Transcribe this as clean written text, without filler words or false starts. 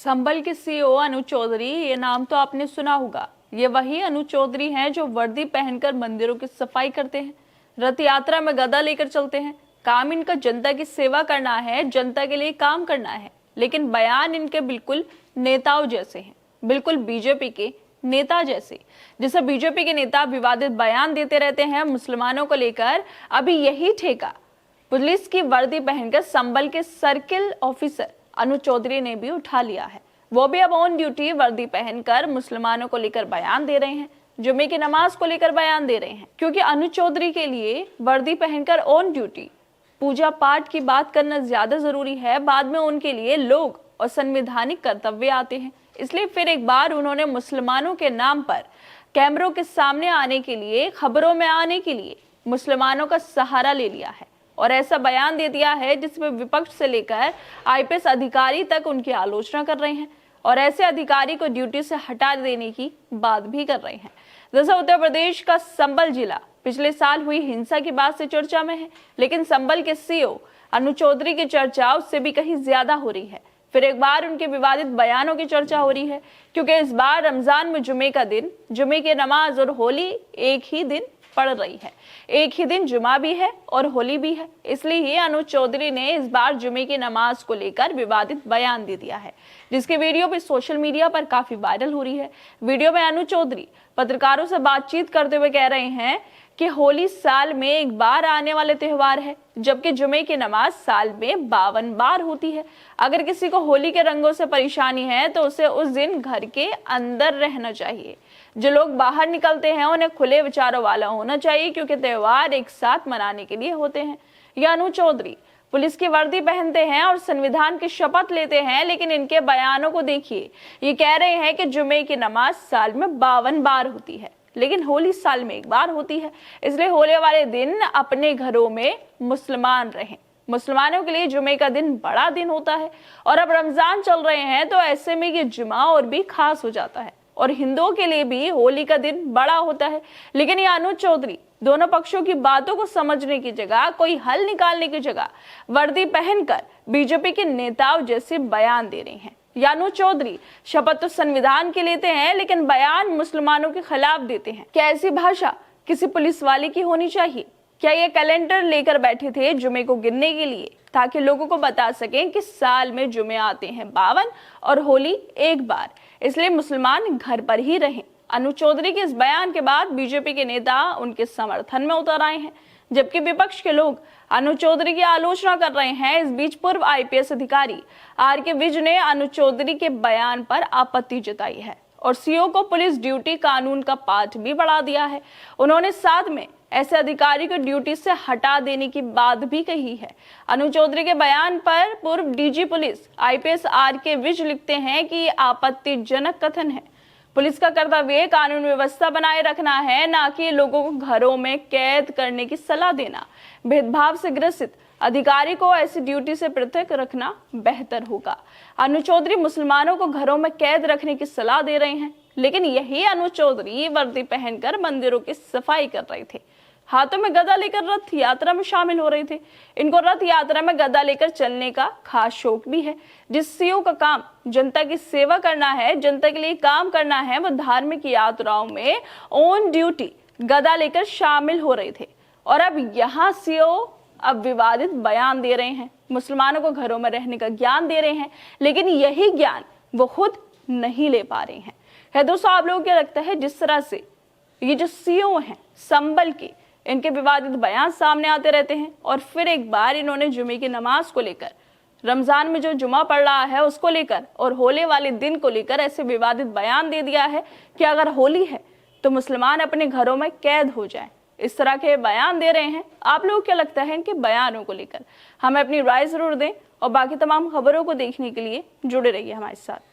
संबल के सीईओ अनु चौधरी, ये नाम तो आपने सुना होगा। ये वही अनु चौधरी हैं जो वर्दी पहनकर मंदिरों की सफाई करते हैं, रथ यात्रा में गदा लेकर चलते हैं। काम इनका जनता की सेवा करना है, जनता के लिए काम करना है, लेकिन बयान इनके बिल्कुल नेताओं जैसे हैं, बिल्कुल बीजेपी के नेता जैसे। जैसे बीजेपी के नेता विवादित बयान देते रहते हैं मुसलमानों को लेकर, अभी यही ठेका पुलिस की वर्दी पहनकर संबल के सर्किल ऑफिसर अनु चौधरी ने भी उठा लिया है। वो भी अब ऑन ड्यूटी वर्दी पहनकर मुसलमानों को लेकर बयान दे रहे हैं, जुमे की नमाज को लेकर बयान दे रहे हैं, क्योंकि अनु चौधरी के लिए वर्दी पहनकर ऑन ड्यूटी पूजा पाठ की बात करना ज्यादा जरूरी है। बाद में उनके लिए लोग और संवैधानिक कर्तव्य आते हैं। इसलिए फिर एक बार उन्होंने मुसलमानों के नाम पर कैमरों के सामने आने के लिए, खबरों में आने के लिए मुसलमानों का सहारा ले लिया है और ऐसा बयान दे दिया है जिसमें विपक्ष से लेकर आईपीएस अधिकारी तक उनकी आलोचना कर रहे हैं और ऐसे अधिकारी को ड्यूटी से हटा देने की बात भी कर रहे हैं। जैसे उत्तर प्रदेश का संबल जिला पिछले साल हुई हिंसा की बात से चर्चा में है, लेकिन संबल के सीईओ अनु चौधरी की चर्चा उससे भी कहीं ज्यादा हो रही है। फिर एक बार उनके विवादित बयानों की चर्चा हो रही है, क्योंकि इस बार रमजान में जुमे का दिन, जुमे की नमाज और होली एक ही दिन पड़ रही है। एक ही दिन जुमा भी है और होली भी है। इसलिए ही अनु चौधरी ने इस बार जुमे की नमाज को लेकर विवादित बयान दे दिया है, जिसकी वीडियो भी सोशल मीडिया पर काफी वायरल हो रही है। वीडियो में अनु चौधरी पत्रकारों से बातचीत करते हुए कह रहे हैं कि होली साल में एक बार आने वाले त्योहार है, जबकि जुमे की नमाज साल में 52 बार होती है। अगर किसी को होली के रंगों से परेशानी है तो उसे उस दिन घर के अंदर रहना चाहिए। जो लोग बाहर निकलते हैं उन्हें खुले विचारों वाला होना चाहिए, क्योंकि त्योहार एक साथ मनाने के लिए होते हैं। यह अनु चौधरी पुलिस की वर्दी पहनते हैं और संविधान की शपथ लेते हैं, लेकिन इनके बयानों को देखिए। ये कह रहे हैं कि जुमे की नमाज साल में 52 बार होती है, लेकिन होली साल में एक बार होती है। इसलिए होली वाले दिन अपने घरों में मुसलमान रहें। मुसलमानों के लिए जुमे का दिन बड़ा दिन होता है और अब रमजान चल रहे हैं, तो ऐसे में ये जुमा और भी खास हो जाता है और हिंदुओं के लिए भी होली का दिन बड़ा होता है। लेकिन ये अनु चौधरी दोनों पक्षों की बातों को समझने की जगह, कोई हल निकालने की जगह वर्दी पहनकर बीजेपी के नेताओं जैसे बयान दे रहे हैं। अनु चौधरी शपथ तो संविधान की लेते हैं, लेकिन बयान मुसलमानों के खिलाफ देते हैं। क्या ऐसी भाषा किसी पुलिस वाले की होनी चाहिए? क्या ये कैलेंडर लेकर बैठे थे जुमे को गिनने के लिए, ताकि लोगों को बता सकें कि साल में जुमे आते हैं 52 और होली एक बार, इसलिए मुसलमान घर पर ही रहें। अनु चौधरी के इस बयान के बाद बीजेपी के नेता उनके समर्थन में उतर आए हैं, जबकि विपक्ष के लोग अनु चौधरी की आलोचना कर रहे हैं। इस बीच पूर्व आईपीएस अधिकारी आर.के. विज ने अनु चौधरी के बयान पर आपत्ति जताई है और सीईओ को पुलिस ड्यूटी कानून का पाठ भी बढ़ा दिया है। उन्होंने साथ में ऐसे अधिकारी को ड्यूटी से हटा देने की बात भी कही है। अनु चौधरी के बयान पर पूर्व DG police IPS R K. Vij लिखते हैं कि आपत्तिजनक कथन है। पुलिस का कर्तव्य कानून व्यवस्था बनाए रखना है, ना कि लोगों को घरों में कैद करने की सलाह देना। भेदभाव से ग्रसित अधिकारी को ऐसी ड्यूटी से पृथक रखना बेहतर होगा। अनु चौधरी मुसलमानों को घरों में कैद रखने की सलाह दे रहे हैं, लेकिन यही अनु चौधरी वर्दी पहनकर मंदिरों की सफाई कर रहे थे, हाथों में गदा लेकर रथ यात्रा में शामिल हो रहे थे। इनको रथ यात्रा में गदा लेकर चलने का खास शौक भी है। जिस सीईओ का काम जनता की सेवा करना है, जनता के लिए काम करना है, वो धार्मिक यात्राओं में ऑन ड्यूटी गदा लेकर शामिल हो रहे थे और अब यहाँ सीईओ अब विवादित बयान दे रहे हैं, मुसलमानों को घरों में रहने का ज्ञान दे रहे हैं, लेकिन यही ज्ञान वो खुद नहीं ले पा रहे हैं। है दोस्तों, आप लोगों को क्या लगता है, जिस तरह से ये जो सीईओ हैं संबल के, इनके विवादित बयान सामने आते रहते हैं और फिर एक बार इन्होंने जुमे की नमाज को लेकर, रमजान में जो जुमा पड़ रहा है उसको लेकर और होली वाले दिन को लेकर ऐसे विवादित बयान दे दिया है कि अगर होली है तो मुसलमान अपने घरों में कैद हो जाए। इस तरह के बयान दे रहे हैं। आप लोगों को क्या लगता है इनके बयानों को लेकर? हमें अपनी राय जरूर दें और बाकी तमाम खबरों को देखने के लिए जुड़े रहिए हमारे साथ।